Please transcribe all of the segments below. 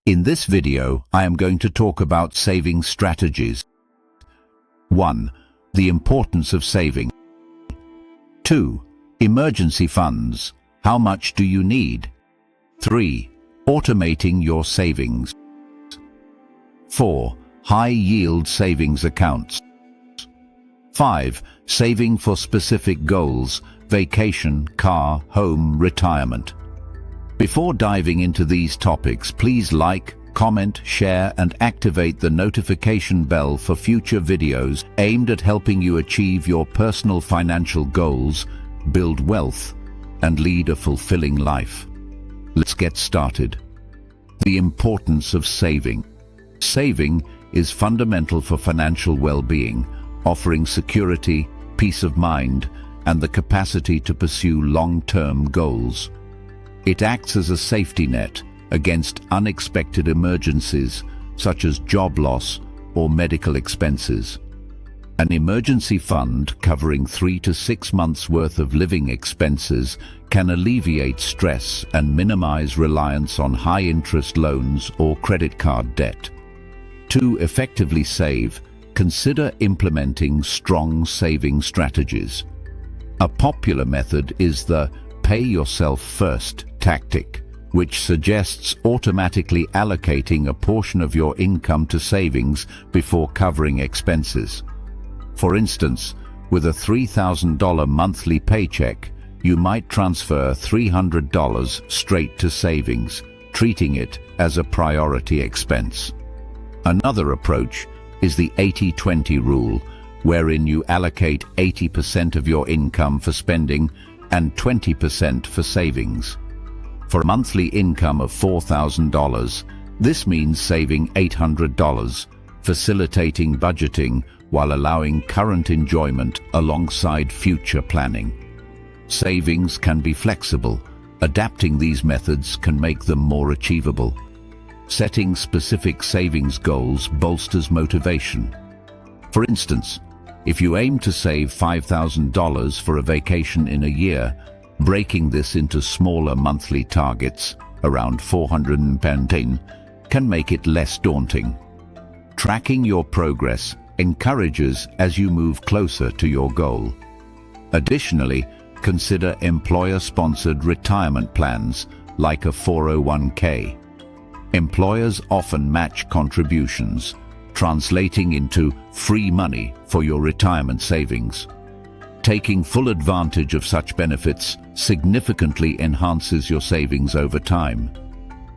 In this video, I am going to talk about saving strategies. 1. The importance of saving. 2. Emergency funds. How much do you need? 3. Automating your savings. 4. High-yield savings accounts. 5. Saving for specific goals, vacation, car, home, retirement. Before diving into these topics, please like, comment, share, and activate the notification bell for future videos aimed at helping you achieve your personal financial goals, build wealth, and lead a fulfilling life. Let's get started. The importance of saving. Saving is fundamental for financial well-being, offering security, peace of mind, and the capacity to pursue long-term goals. It acts as a safety net against unexpected emergencies such as job loss or medical expenses. An emergency fund covering 3 to 6 months' worth of living expenses can alleviate stress and minimize reliance on high-interest loans or credit card debt. To effectively save, consider implementing strong saving strategies. A popular method is the pay yourself first tactic, which suggests automatically allocating a portion of your income to savings before covering expenses. For instance, with a $3,000 monthly paycheck, you might transfer $300 straight to savings, treating it as a priority expense. Another approach is the 80-20 rule, wherein you allocate 80% of your income for spending and 20% for savings. For a monthly income of $4,000, this means saving $800, facilitating budgeting while allowing current enjoyment alongside future planning. Savings can be flexible. Adapting these methods can make them more achievable. Setting specific savings goals bolsters motivation. For instance, if you aim to save $5,000 for a vacation in a year, breaking this into smaller monthly targets, around $410, can make it less daunting. Tracking your progress encourages as you move closer to your goal. Additionally, consider employer-sponsored retirement plans like a 401k. Employers often match contributions, translating into free money for your retirement savings. Taking full advantage of such benefits significantly enhances your savings over time.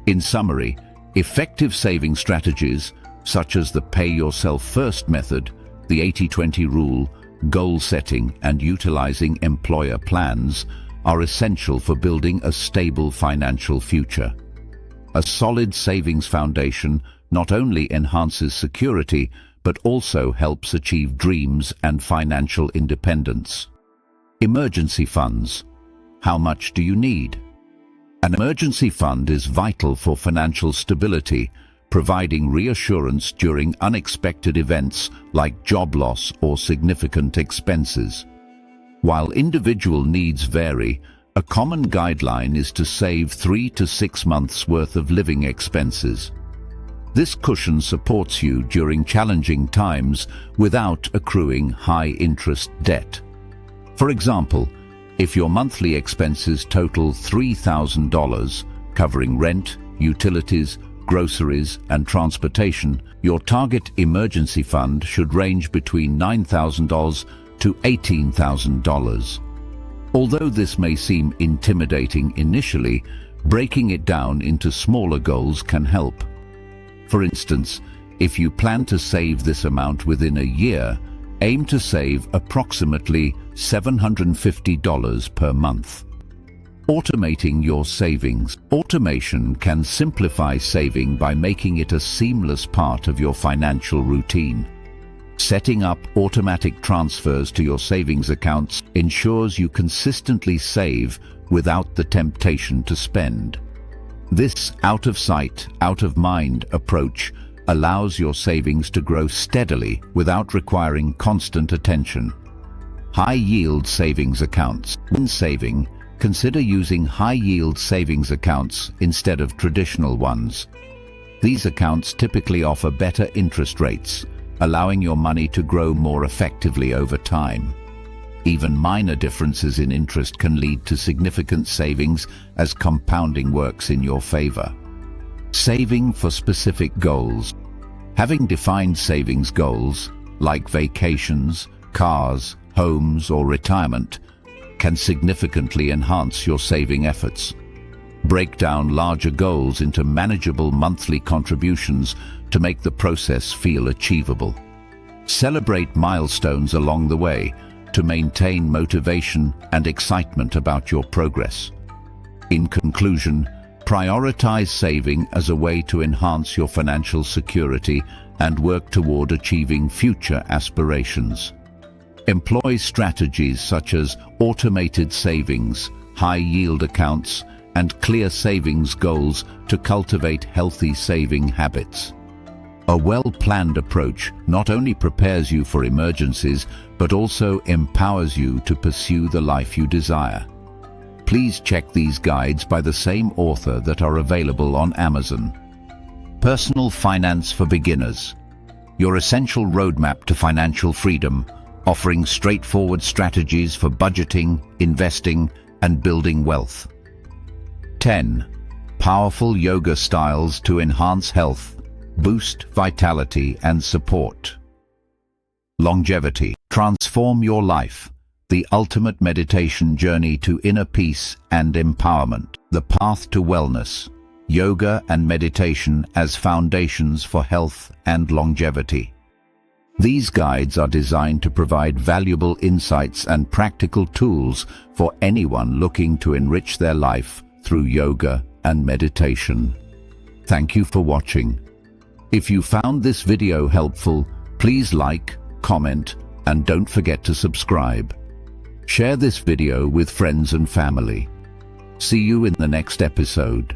In summary, effective saving strategies such as the pay yourself first method, the 80-20 rule, goal setting, and utilizing employer plans are essential for building a stable financial future. A solid savings foundation not only enhances security, but also helps achieve dreams and financial independence. Emergency funds. How much do you need? An emergency fund is vital for financial stability, providing reassurance during unexpected events like job loss or significant expenses. While individual needs vary, a common guideline is to save 3 to 6 months' worth of living expenses. This cushion supports you during challenging times without accruing high-interest debt. For example, if your monthly expenses total $3,000, covering rent, utilities, groceries, and transportation, your target emergency fund should range between $9,000 to $18,000. Although this may seem intimidating initially, breaking it down into smaller goals can help. For instance, if you plan to save this amount within a year, aim to save approximately $750 per month. Automating your savings. Automation can simplify saving by making it a seamless part of your financial routine. Setting up automatic transfers to your savings accounts ensures you consistently save without the temptation to spend. This out-of-sight, out-of-mind approach allows your savings to grow steadily without requiring constant attention. High-yield savings accounts. When saving, consider using high-yield savings accounts instead of traditional ones. These accounts typically offer better interest rates, allowing your money to grow more effectively over time. Even minor differences in interest can lead to significant savings as compounding works in your favor. Saving for specific goals. Having defined savings goals, like vacations, cars, homes, or retirement, can significantly enhance your saving efforts. Break down larger goals into manageable monthly contributions to make the process feel achievable. Celebrate milestones along the way to maintain motivation and excitement about your progress. In conclusion, prioritize saving as a way to enhance your financial security and work toward achieving future aspirations. Employ strategies such as automated savings, high-yield accounts, and clear savings goals to cultivate healthy saving habits. A well-planned approach not only prepares you for emergencies, but also empowers you to pursue the life you desire. Please check these guides by the same author that are available on Amazon. Personal Finance for Beginners. Your essential roadmap to financial freedom, offering straightforward strategies for budgeting, investing, and building wealth. 10. Powerful yoga styles to enhance health, boost vitality, and support. Longevity. Transform your life. The ultimate meditation journey to inner peace and empowerment. The path to wellness. Yoga and meditation as foundations for health and longevity. These guides are designed to provide valuable insights and practical tools for anyone looking to enrich their life through yoga and meditation. Thank you for watching. If you found this video helpful, please like, comment, and don't forget to subscribe. Share this video with friends and family. See you in the next episode.